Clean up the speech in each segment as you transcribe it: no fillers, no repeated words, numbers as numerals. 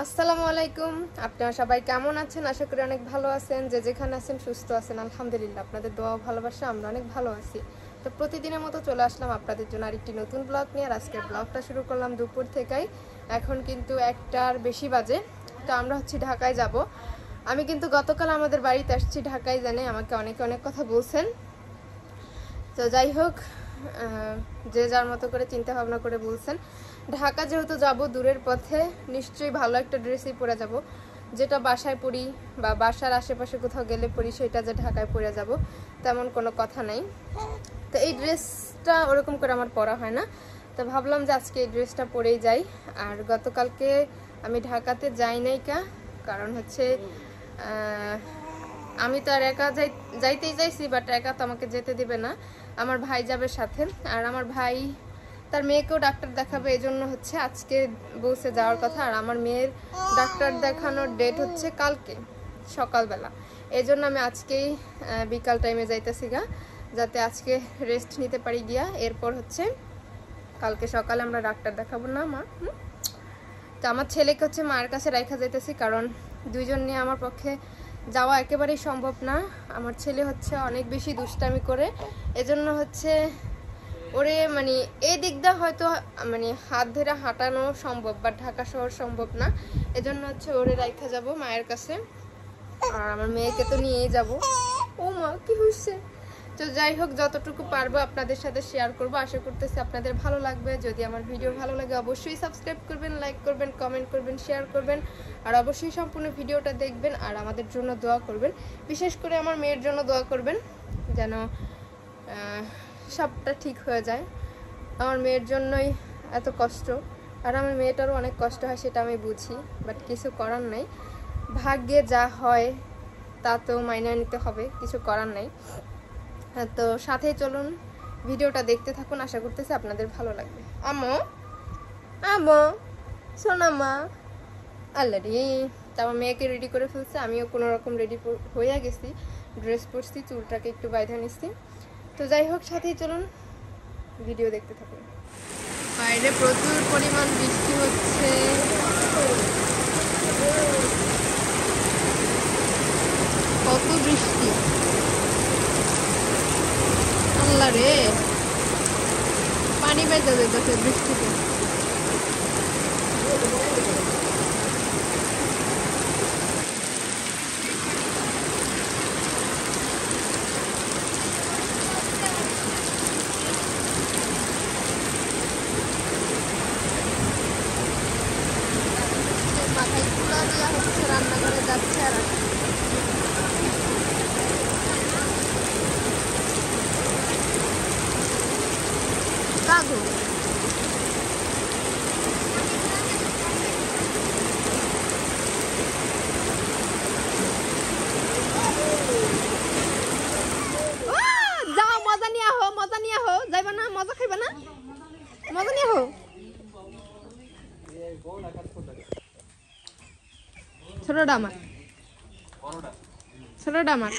আসসালামু আলাইকুম। আপনারা সবাই কেমন আছেন? আশা করি অনেক ভালো আছেন। যে যেখানে আছেন সুস্থ আছেন, আলহামদুলিল্লাহ। আপনাদের দোয়া ও ভালোবাসা আমরা অনেক ভালো আছি। তো প্রতিদিনের মতো চলে আসলাম আপনাদের জন্য আরেকটি নতুন ব্লগ নিয়ে। আর আজকের ব্লগটা শুরু করলাম দুপুর থেকেই। এখন কিন্তু 1টার বেশি বাজে। তো আমরা ঢাকায় যাব। আমি কিন্তু গতকাল আমাদের বাড়িতে আসছি ঢাকায়, জানে আমাকে অনেকে অনেক কথা বলছেন। তো যাই হোক, যে যার মতো করে চিন্তা ভাবনা করে বলছেন। ঢাকা যেহেতু যাব দূরের পথে, নিশ্চয়ই ভালো একটা ড্রেসই পরে যাব, যেটা বাসায় পরি বা বাসার আশেপাশে কোথাও গেলে পরি, সেটা যে ঢাকায় পরে যাব তেমন কোনো কথা নাই। তো এই ড্রেসটা ওরকম করে আমার পরা হয় না, তো ভাবলাম যে আজকে এই ড্রেসটা পরেই যাই। আর গতকালকে আমি ঢাকাতে যাই নাই কারণ আমি তো আর একা যাইতেই চাইছি, বাট একা তো আমাকে যেতে দিবে না, আমার ভাই যাবে সাথে। আর আমার ভাই তার মেয়েকেও ডাক্তার দেখাবে, এই জন্য আজকে বসে যাওয়ার কথা। আর আমার মেয়ের ডাক্তার দেখানোর ডেট কালকে সকালবেলা, এই জন্য আমি আজকেই বিকাল টাইমে যাইতেছি যাতে আজকে রেস্ট নিতে পারি গিয়া। এরপর কালকে সকালে আমরা ডাক্তার দেখাবো না মা। তো আমার ছেলেকে মায়ের কাছে রাখা যাইতেছি, কারণ দুইজন নিয়ে আমার পক্ষে যাওয়া একেবারেই সম্ভব না। আমার ছেলে অনেক বেশি দুষ্টামি করে, এজন্য ওরে এই দিকটা হয়তো হাত ধরে হাঁটানো সম্ভব, বা ঢাকা শহর সম্ভব না। এজন্য ওরে রাখা যাব মায়ের কাছে, আর আমার মেয়েকে তো নিয়েই যাব। ও মা, কি হয়েছে? তো যাই হোক, যতটুকু পারবো আপনাদের সাথে শেয়ার করব। আশা করতেছি আপনাদের ভালো লাগবে। যদি আমার ভিডিও ভালো লাগে অবশ্যই সাবস্ক্রাইব করবেন, লাইক করবেন, কমেন্ট করবেন, শেয়ার করবেন, আর অবশ্যই সম্পূর্ণ ভিডিওটা দেখবেন। আর আমাদের জন্য দোয়া করবেন, বিশেষ করে আমার মেয়ের জন্য দোয়া করবেন, যেন সবটা ঠিক হয়ে যায়। আমার মেয়ের জন্যই এত কষ্ট, আর আমার মেয়েটারও অনেক কষ্ট হয়, সেটা আমি বুঝি, বাট কিছু করার নাই। ভাগ্যে যা হয় তা তো মাইনে নিতে হবে, কিছু করার নাই। তো সাথেই চলুন, ভিডিওটা দেখতে থাকুন। আশা করতেছি আপনাদের ভালো লাগবে। আমো আমো সোনামা আল্লাহরি, তা আমার মেয়েকে রেডি করে ফেলছে, আমিও কোনো রকম রেডি হয়ে গেছি, ড্রেস পরছি, চুলটাকে একটু বাইধা নিচ্ছি। তো যাই হোক, সাথেই চলুন, ভিডিও দেখতে থাকুন। বাইরে প্রচুর পরিমাণ বৃষ্টি হচ্ছে। কত বৃষ্টি, আল্লাহ রে, পানি বেজে যেতেছে বৃষ্টিতে। মাথায় তুলা দেওয়া হচ্ছে, রান্নাঘরে যাচ্ছে আর কাগো। যাও, মজা নিয়ে আহো, মজা নিয়ে আহো। যাইবা না? মজা খাইবা না? মজা নিয়ে আহো। ছোটটা আমার, ছোটটা আমার।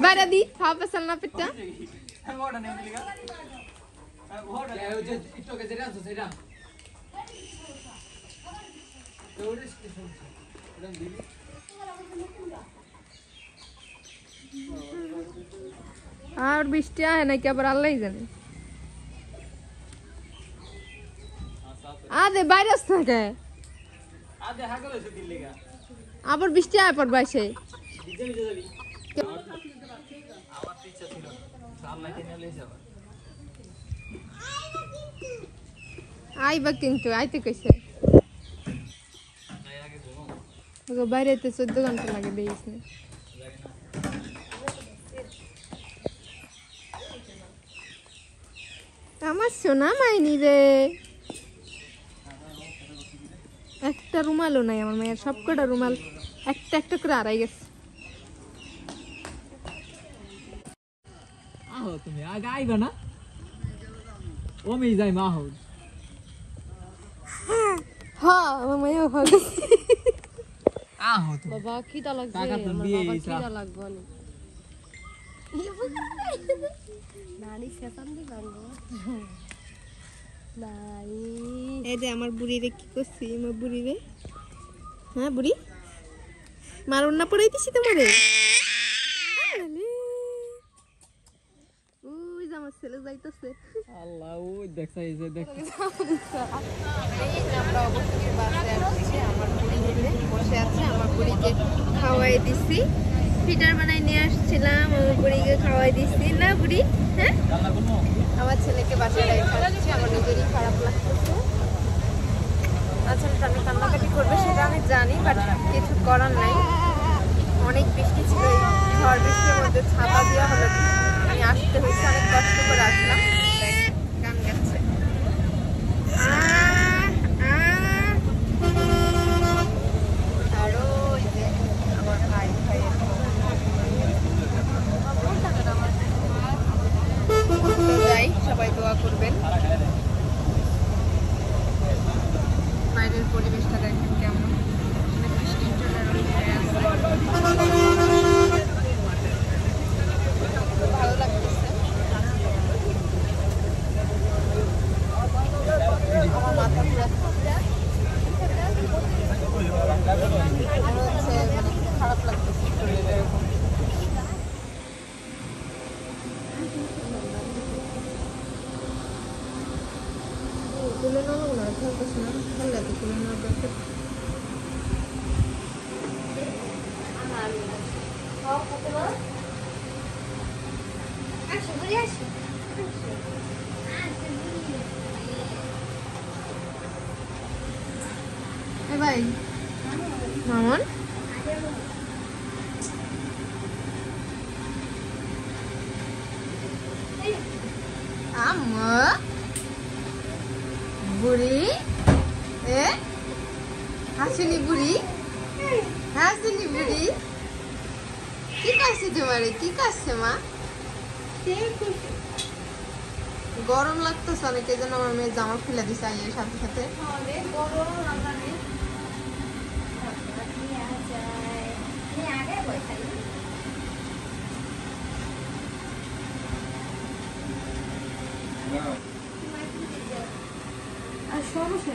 বাইরে দি খাওয়া পেছাল না পেটটা। আর বৃষ্টি আয় নাকি আবার আল্লাহ জানে। আদে বাইরে আসতে থাকে, আবার বৃষ্টি আয় পড়বে সে। আইবা কিন্তু আইতে কইছে, বাইরে 14 ঘন্টা লাগে দেখিস না। আমার সোনা মাইনি রে, একটা রুমালও নাই আমার মায়ের, সবকটা রুমাল একটা একটা করে আড়াই গেছে। আহো তুমি আগে আইবা না, ও মেয়ে যাই মা হো। হ্যাঁ, আমার মায়েও ভালো। আহো তো বাবা খিদা লাগছে টাকা তো আমার দিয়ে বাবা দিছা। খিদা লাগবে অনেক নানি শেষান দি বাংলো নানি এই যে আমার বুড়িরে কি করছি আমার বুড়িরে হ্যাঁ বুড়ি মারুন না পড়াই দিছি তোমারে ওই যে আমার ছেলে যাইতেছে আল্লাহ ওই দেখছ এই যে দেখ আমরা অবশ্যই বাসে আসছি আমার বুড়ি বসে আছে আমার বুড়িকে খাওয়াই দিছি ফিটার বানাই নিয়ে আসছিলাম আমার বুড়িকে খাওয়াই দিছি না বুড়ি হ্যাঁ আমার ছেলেকে বাসায় রেখে আসছি আমার নিজেরই খারাপ লাগতেছে আচ্ছা আমি কান্নাকাটি করবে সেটা আমি জানি বাট কিছু করার নাই অনেক বৃষ্টি ছিল এই ঝড় বৃষ্টির মধ্যে ছাতা দেওয়া হলো আমি আসতে হয়েছে অনেক কষ্ট করে আসলাম গান গাচ্ছে আরো ওই যে আমার ভাই যাই সবাই দোয়া করবেন বাইরের পরিবেশটা দেখেন কেমন অনেক বৃষ্টির জন্য ভালো লাগতেছে আমার মাথা পুরো হচ্ছে মানে খারাপ লাগতেছে তুলে নেবো না খেলতেছে না ভালো লাগে তুলে নেওয়ার দরকার ভাই মামন আম্মা বুড়ি এ হাসিনি বুড়ি হাসিনি বুড়ি কি কাছে তোমারে কি কাছে মা গরম লাগতেছে অনেকে যেন আমার মেয়ে জামা খুলে দিছে আইয়ের সাথে সাথে আর সমস্যা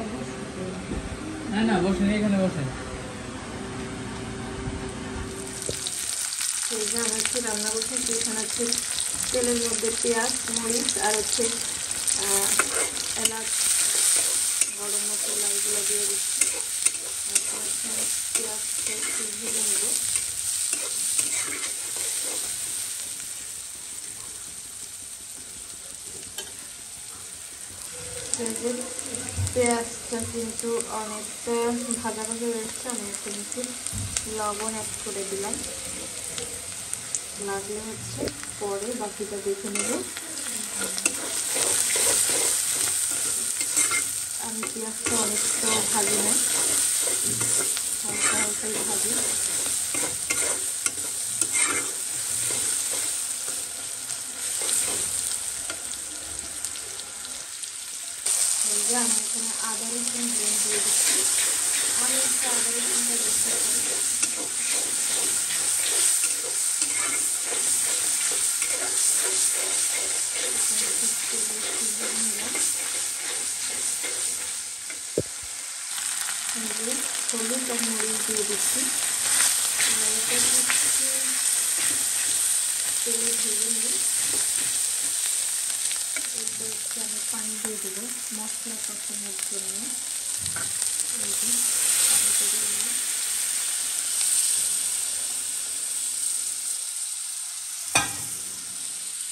না না বসেন এখানে বসেন আমি হচ্ছে রান্না করছি এখানে হচ্ছে তেলের মধ্যে পেঁয়াজ মরিচ আর হচ্ছে এলাচ গরম মশলা এগুলো দিয়ে দিচ্ছি পেঁয়াজ ভেজে নেব পেঁয়াজটা কিন্তু অনেকটা ভাজা ভাজা রয়েছে আমি কিন্তু লবণ অ্যাড করে দিলাম লাগলে হচ্ছে পরে বাকিটা দেখে নেব আমি পেঁয়াজটা অনেকটা ভাজি না হালকা হালকাই ভাজি আমি এখানে আদা রসুন ব্লেন্ড দিয়ে দিচ্ছি আমি একটু আদা রসুনটা বেশি হলুদ আর মরিচ দিয়ে দিচ্ছি তেলে ভেজে নিই এরপর হচ্ছে আমি পানি দিয়ে দেবো মশলা কষানোর জন্য পানিটা দিয়ে দেবো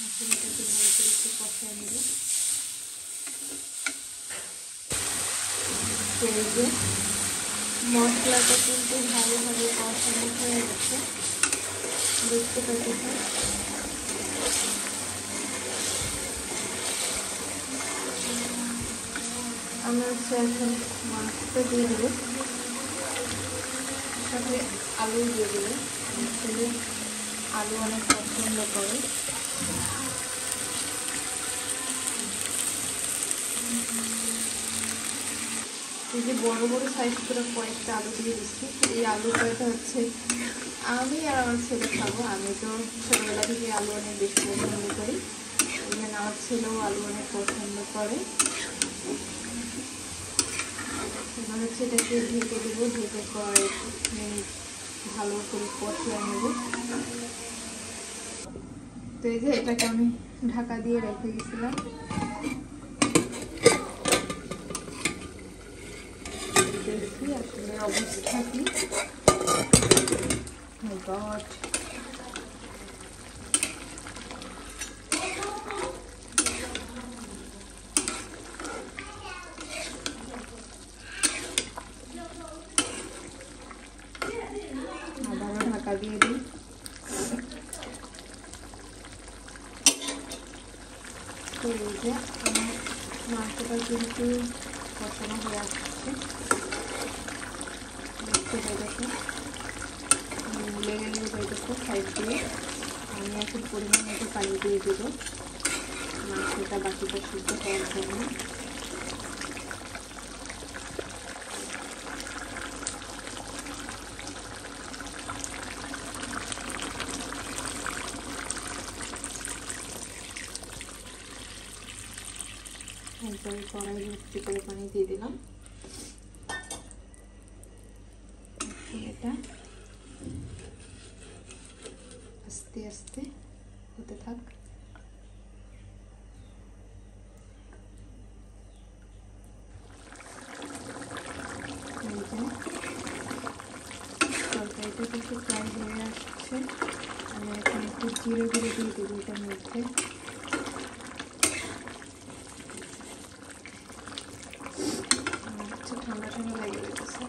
মশলাটাকে ভালো করে একটু কষায় নেব মশলাটা কিন্তু ভালোভাবে কষানো হয়ে গেছে দেখতে পাচ্ছি আমরা হচ্ছে এখন মাছটা দিয়ে দেবো সাথে আলু দিয়ে দেবো ছেলে আলু অনেক পছন্দ করে এই যে বড় বড় সাইজ করে কয়েকটা আলু দিয়ে দিচ্ছি। এই আলু কয়েকটা হচ্ছে আমি আর আমার ছেলে খাবো। আমি তো ছোটোবেলা থেকে আলু অনেক বেশি পছন্দ করি, এখানে আমার ছেলেও আলু অনেক পছন্দ করে। এবার হচ্ছে এটাকে ঢেকে দেবো, ঢেকে কয়েক মিনিট ভালো করে কষিয়ে নেব। তো এই যে এটাকে আমি ঢাকা দিয়ে রেখে গেছিলাম। দেখি আসলে অবস্থা কি। My God. আবারও ঢাকা দিয়ে দিই। তো এই যে আমার মাংসটা কিন্তু কষানো হয়ে আসছে, দেখতে যাইতেছে, লেগে যাইতেছে সাইড দিয়ে। আমি এখন পরিমাণ মতো পানি দিয়ে দেবো মাংসটা বাকিটা সিদ্ধ হওয়ার জন্য। একবারে কড়াই ভর্তি করে পানি দিয়ে দিলাম। এটা আস্তে আস্তে হতে থাক। তরকারিটা কিন্তু প্রায় হয়ে আসছে। আমি এখন একটু জিরে গুঁড়ো দিয়ে দেবো এটার মধ্যে। ঠান্ডা ঠান্ডা লেগে গেছে।